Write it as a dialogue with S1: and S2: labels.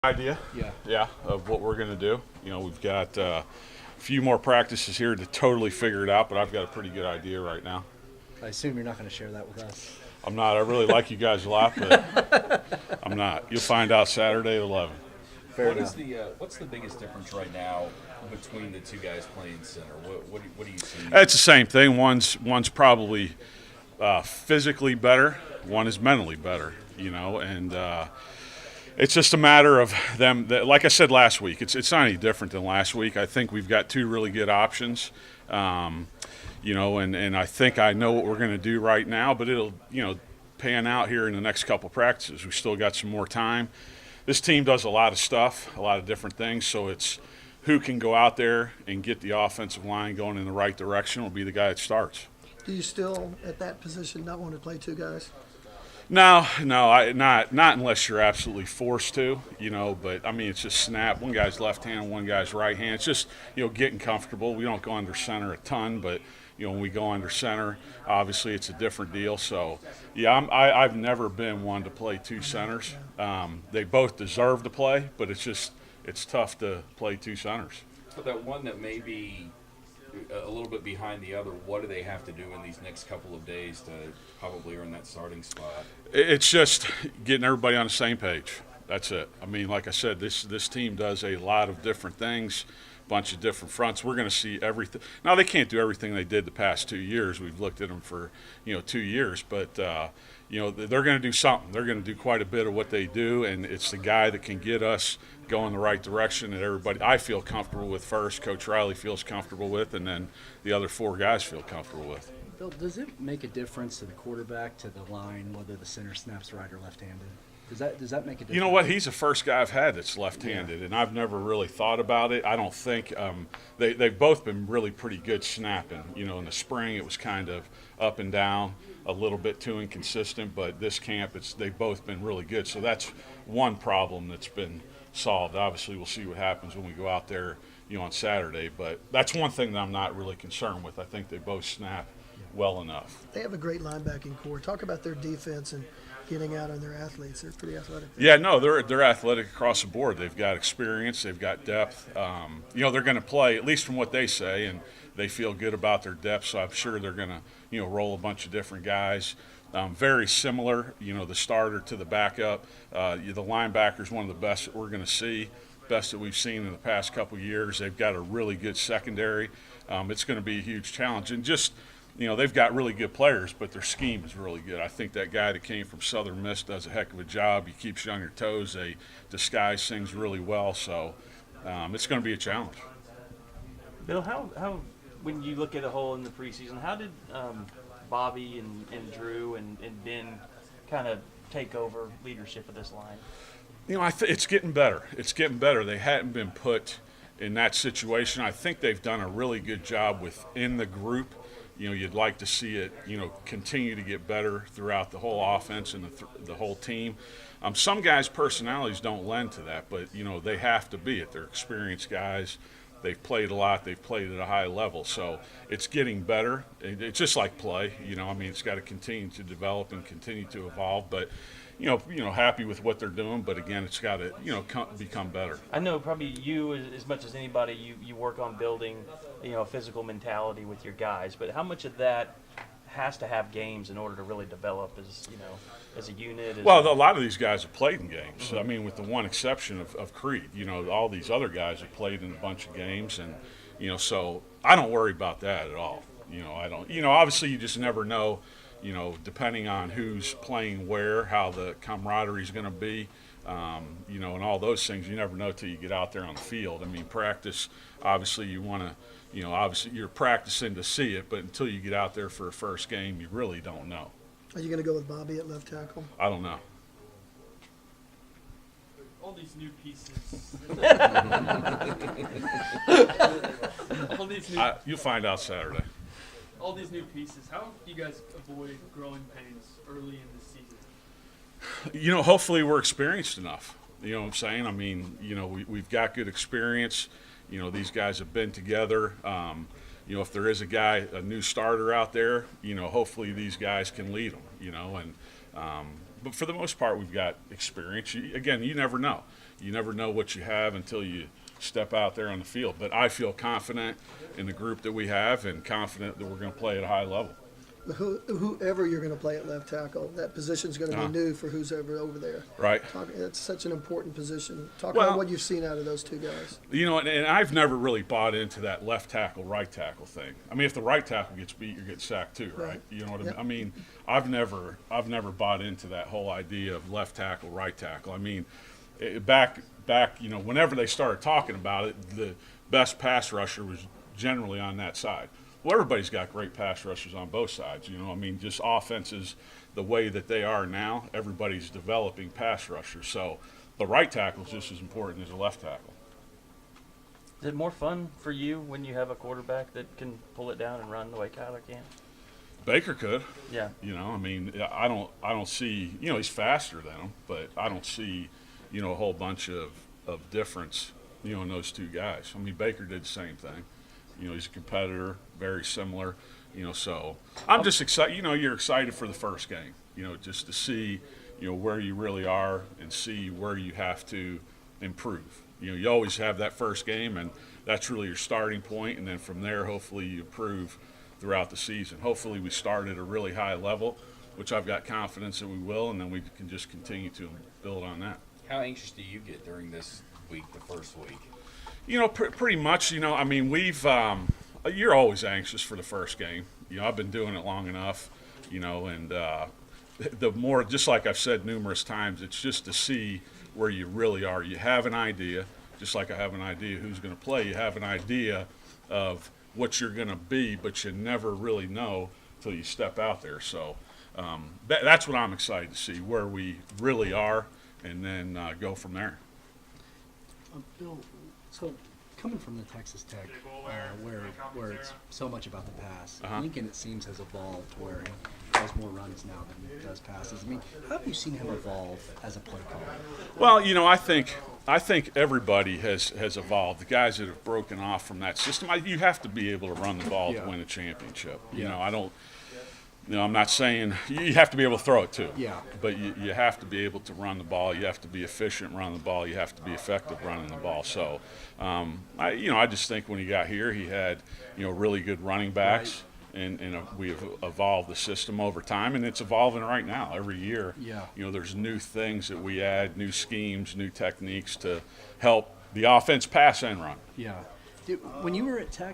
S1: Idea,
S2: Yeah.
S1: of what we're going to do. We've got a few more practices here to totally figure it out, but I've got a pretty good idea right now.
S2: I assume you're not going to share that with us.
S1: I'm not. I really like you guys a lot, but I'm not. You'll find out Saturday at 11.
S3: What's the biggest difference right now between the two guys playing center? What do you see?
S1: It's the same thing. One's probably physically better. One is mentally better. And it's just a matter of them. Like I said last week, it's not any different than last week. I think we've got two really good options. And I think I know what we're going to do right now, but it'll, pan out here in the next couple practices. We still got some more time. This team does a lot of stuff, a lot of different things, so it's who can go out there and get the offensive line going in the right direction will be the guy that starts.
S4: Do you still, at that position, not want to play two guys?
S1: No, not unless you're absolutely forced to, But I mean, it's just snap. One guy's left hand, one guy's right hand. It's just getting comfortable. We don't go under center a ton, but when we go under center, obviously it's a different deal. So yeah, I've never been one to play two centers. They both deserve to play, but it's tough to play two centers.
S3: For that one that may be a little bit behind the other, what do they have to do in these next couple of days to probably earn that starting spot?
S1: It's just getting everybody on the same page. That's it. I mean, like I said, this team does a lot of different things, bunch of different fronts. We're going to see everything. Now, they can't do everything they did the past 2 years. We've looked at them for 2 years, but they're going to do something. They're going to do quite a bit of what they do, and it's the guy that can get us go in the right direction that everybody I feel comfortable with first, Coach Riley feels comfortable with, and then the other four guys feel comfortable with.
S2: Bill, does it make a difference to the quarterback, to the line, whether the center snaps right or left-handed? Does that make a difference?
S1: You know what? He's the first guy I've had that's left-handed, and I've never really thought about it. I don't think they've both been really pretty good snapping. In the spring it was kind of up and down, a little bit too inconsistent, but this camp they've both been really good. So that's one problem that's been solved. Obviously, we'll see what happens when we go out there, on Saturday. But that's one thing that I'm not really concerned with. I think they both snap well enough.
S4: They have a great linebacking core. Talk about their defense and getting out on their athletes. They're pretty athletic.
S1: Yeah, no, they're athletic across the board. They've got experience. They've got depth. They're going to play, at least from what they say, and they feel good about their depth. So I'm sure they're going to, roll a bunch of different guys. Very similar, the starter to the backup. The linebacker's one of the best that we're going to see, best that we've seen in the past couple of years. They've got a really good secondary. It's going to be a huge challenge. And just, they've got really good players, but their scheme is really good. I think that guy that came from Southern Miss does a heck of a job. He keeps you on your toes. They disguise things really well. So it's going to be a challenge.
S5: Bill, how when you look at a whole in the preseason, how did Bobby and Drew and Ben kind of take over leadership of this line?
S1: It's getting better. It's getting better. They hadn't been put in that situation. I think they've done a really good job within the group. You'd like to see it, continue to get better throughout the whole offense and the whole team. Some guys' personalities don't lend to that, but, they have to be it. They're experienced guys. They've played a lot. They've played at a high level. So it's getting better. It's just like play. It's got to continue to develop and continue to evolve. But, happy with what they're doing. But, again, it's got to, become better.
S5: I know probably you, as much as anybody, you work on building, a physical mentality with your guys. But how much of that has to have games in order to really develop as a unit?
S1: A lot of these guys have played in games. Mm-hmm. I mean, with the one exception of Creed. All these other guys have played in a bunch of games. And, so I don't worry about that at all. I don't. Obviously you just never know, depending on who's playing where, how the camaraderie is going to be, and all those things. You never know till you get out there on the field. I mean, practice, obviously you want to, obviously you're practicing to see it, but until you get out there for a first game, you really don't know.
S4: Are you going to go with Bobby at left tackle?
S1: I don't know.
S6: All these new pieces. all these new,
S1: You'll find out Saturday.
S6: all these new pieces. How do you guys avoid growing pains early in the season?
S1: Hopefully we're experienced enough. You know what I'm saying? I mean, we've got good experience. These guys have been together. If there is a new starter out there, hopefully these guys can lead them, and But for the most part, we've got experience. Again, you never know. You never know what you have until you step out there on the field. But I feel confident in the group that we have and confident that we're going to play at a high level.
S4: Whoever you're going to play at left tackle, that position's going to be
S1: Uh-huh.
S4: new for who's ever over there.
S1: Right.
S4: It's such an important position. Talk
S1: Well-
S4: about what you've seen out of those two guys.
S1: You know, and I've never really bought into that left tackle, right tackle thing. I mean, if the right tackle gets beat, you get sacked too, right?
S4: Right.
S1: You know what
S4: Yep.
S1: I mean? I've never bought into that whole idea of left tackle, right tackle. I mean, back, you know, whenever they started talking about it, the best pass rusher was generally on that side. Well, everybody's got great pass rushers on both sides. You know, I mean, just offenses the way that they are now, everybody's developing pass rushers. So the right tackle is just as important as the left tackle.
S5: Is it more fun for you when you have a quarterback that can pull it down and run the way Kyler can?
S1: Baker could.
S5: Yeah.
S1: You know, I mean, I don't see, you know, he's faster than him, but I don't see, you know, a whole bunch of difference, you know, in those two guys. I mean, Baker did the same thing. You know, he's a competitor, very similar, you know, so I'm just excited. You know, you're excited for the first game, you know, just to see, you know, where you really are and see where you have to improve. You know, you always have that first game, and that's really your starting point, and then from there, hopefully you improve throughout the season. Hopefully we start at a really high level, which I've got confidence that we will, and then we can just continue to build on that.
S3: How anxious do you get during this week, the first week?
S1: You know, pretty much, you know, I mean, you're always anxious for the first game. You know, I've been doing it long enough, you know, and the more, just like I've said numerous times, it's just to see where you really are. You have an idea, just like I have an idea who's going to play. You have an idea of what you're going to be, but you never really know till you step out there. So that's what I'm excited to see, where we really are, and then go from there.
S2: Bill, so coming from the Texas Tech, where it's so much about the pass,
S1: Uh-huh.
S2: Lincoln, it seems, has evolved where he does more runs now than he does passes. I mean, how have you seen him evolve as a play caller?
S1: Well, you know, I think everybody has evolved. The guys that have broken off from that system, you have to be able to run the ball
S2: Yeah.
S1: to win a championship. You
S2: Yeah.
S1: know, I'm not saying you have to be able to throw it too.
S2: Yeah.
S1: But you have to be able to run the ball. You have to be efficient running the ball. You have to be effective running the ball. So, I just think when he got here, he had, you know, really good running backs. And we have evolved the system over time, and it's evolving right now. Every year,
S2: Yeah.
S1: you know, there's new things that we add, new schemes, new techniques to help the offense pass and run.
S2: Yeah. When you were at Tech,